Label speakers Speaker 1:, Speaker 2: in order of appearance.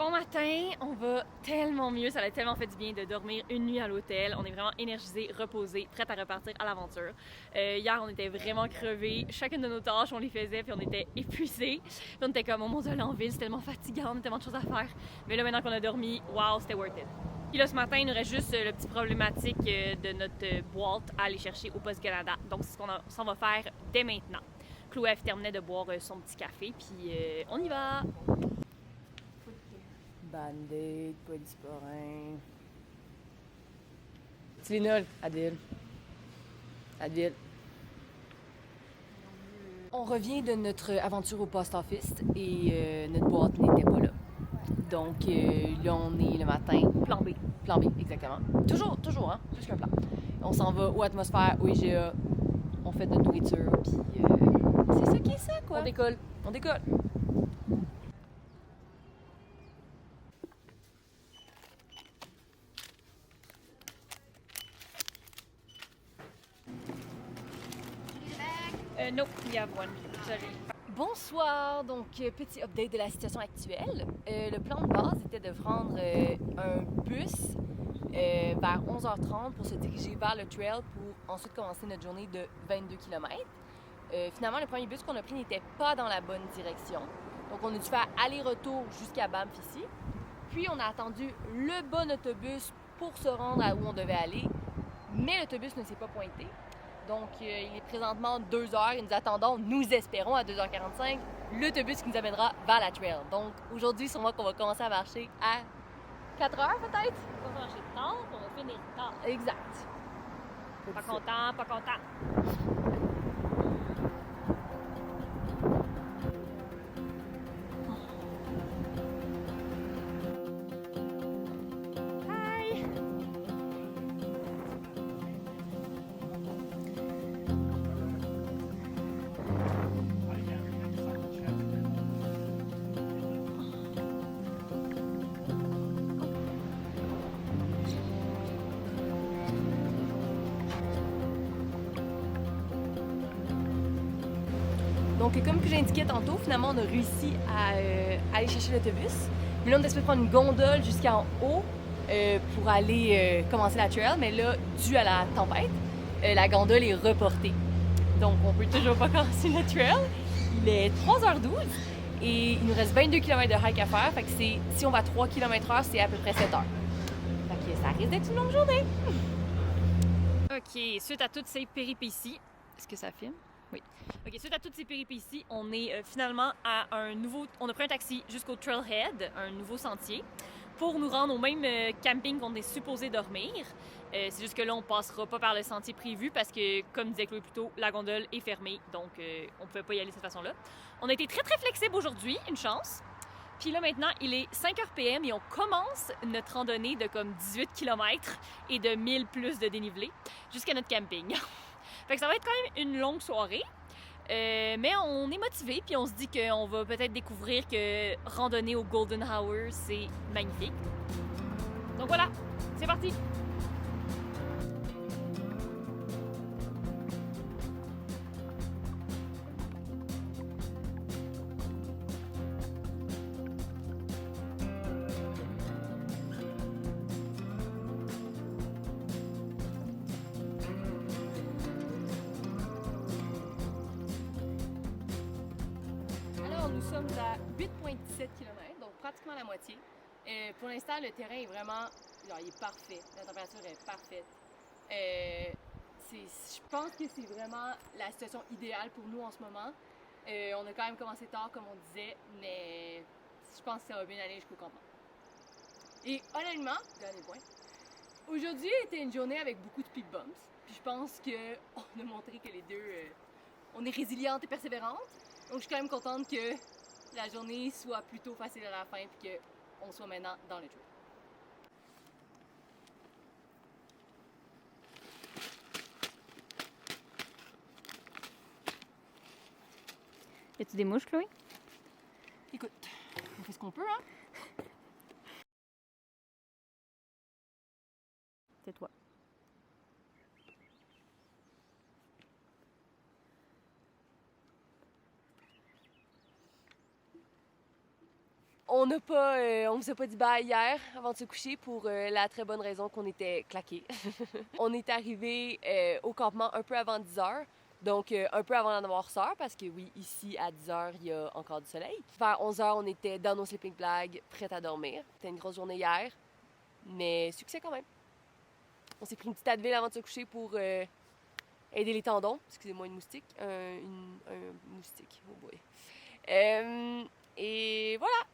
Speaker 1: Bon matin, on va tellement mieux, ça a tellement fait du bien de dormir une nuit à l'hôtel. On est vraiment énergisés, reposés, prêts à repartir à l'aventure. Hier, on était vraiment crevés. Chacune de nos tâches, on les faisait, puis on était épuisés. Puis on était comme, oh mon Dieu, aller en ville, c'est tellement fatigant, on a tellement de choses à faire. Mais là, maintenant qu'on a dormi, wow, c'était worth it. Puis là, ce matin, il nous reste juste le petit problématique de notre boîte à aller chercher au Poste Canada. Donc, c'est ce qu'on s'en va faire dès maintenant. Chloé terminait de boire son petit café, puis on y va!
Speaker 2: Band-Aid, polysporin. Tylenol, Advil. Advil. On revient de notre aventure au post-office et notre boîte n'était pas là. Donc là, on est le matin.
Speaker 1: Plan B.
Speaker 2: Plan B, exactement. Toujours, hein? Plus qu'un plan. On s'en va au Atmosphère, au IGA. On fait notre nourriture, puis c'est ça qui est ça, quoi. On décolle.
Speaker 1: No, we have one. Sorry.
Speaker 2: Bonsoir, donc petit update de la situation actuelle. Le plan de base était de prendre un bus vers 11h30 pour se diriger vers le trail pour ensuite commencer notre journée de 22 km. Finalement, le premier bus qu'on a pris n'était pas dans la bonne direction. Donc on a dû faire aller-retour jusqu'à Banff ici. Puis on a attendu le bon autobus pour se rendre à où on devait aller. Mais l'autobus ne s'est pas pointé. Donc, il est présentement 2h et nous attendons, nous espérons à 2h45, l'autobus qui nous amènera vers la trail. Donc, aujourd'hui, sûrement qu'on va commencer à marcher à 4h peut-être?
Speaker 1: On va marcher tard, on va finir tard.
Speaker 2: Exact.
Speaker 1: Pas content, pas content. Hi!
Speaker 2: Donc, comme que j'indiquais tantôt, finalement, on a réussi à aller chercher l'autobus. Mais là, on espère prendre une gondole jusqu'en haut pour aller commencer la trail. Mais là, dû à la tempête, la gondole est reportée. Donc, on peut toujours pas commencer la trail. Il est 3h12 et il nous reste 22 km de hike à faire. Fait que si on va à 3 km/h, c'est à peu près 7 heures. Fait que ça risque d'être une longue journée.
Speaker 1: OK, suite à toutes ces péripéties, est-ce que ça filme? Oui. OK, suite à toutes ces péripéties, on est finalement à on a pris un taxi jusqu'au Trailhead, un nouveau sentier, pour nous rendre au même camping qu'on est supposé dormir. C'est juste que là, on passera pas par le sentier prévu parce que, comme disait Chloé plus tôt, la gondole est fermée, donc on pouvait pas y aller de cette façon-là. On a été très, très flexible aujourd'hui, une chance. Puis là, maintenant, il est 5h PM et on commence notre randonnée de comme 18 km et de 1000 plus de dénivelé jusqu'à notre camping. Fait que ça va être quand même une longue soirée, mais on est motivé puis on se dit qu'on va peut-être découvrir que randonner au Golden Hour, c'est magnifique. Donc voilà, c'est parti!
Speaker 2: Nous sommes à 8,17 km, donc pratiquement la moitié. Pour l'instant, le terrain est vraiment, il est parfait. La température est parfaite. Je pense que c'est vraiment la situation idéale pour nous en ce moment. On a quand même commencé tard, comme on disait, mais je pense que ça va bien aller jusqu'au campement. Et honnêtement, dernier point, aujourd'hui était une journée avec beaucoup de speed bumps. Puis je pense qu'on a montré que les deux, on est résilientes et persévérantes. Donc, je suis quand même contente que la journée soit plutôt facile à la fin et qu'on soit maintenant dans le trail.
Speaker 1: Y a-tu des mouches, Chloé?
Speaker 2: Écoute, on fait ce qu'on peut, hein?
Speaker 1: C'est toi.
Speaker 2: On vous a pas dit bye hier avant de se coucher pour la très bonne raison qu'on était claqués. On est arrivé au campement un peu avant 10 heures. Donc, un peu avant d'en avoir soeur, parce que oui, ici, à 10 heures, il y a encore du soleil. Vers 11 heures, on était dans nos sleeping bags, prêts à dormir. C'était une grosse journée hier, mais succès quand même. On s'est pris une petite Advil avant de se coucher pour aider les tendons. Excusez-moi, une moustique. Un moustique, oh boy. Et voilà!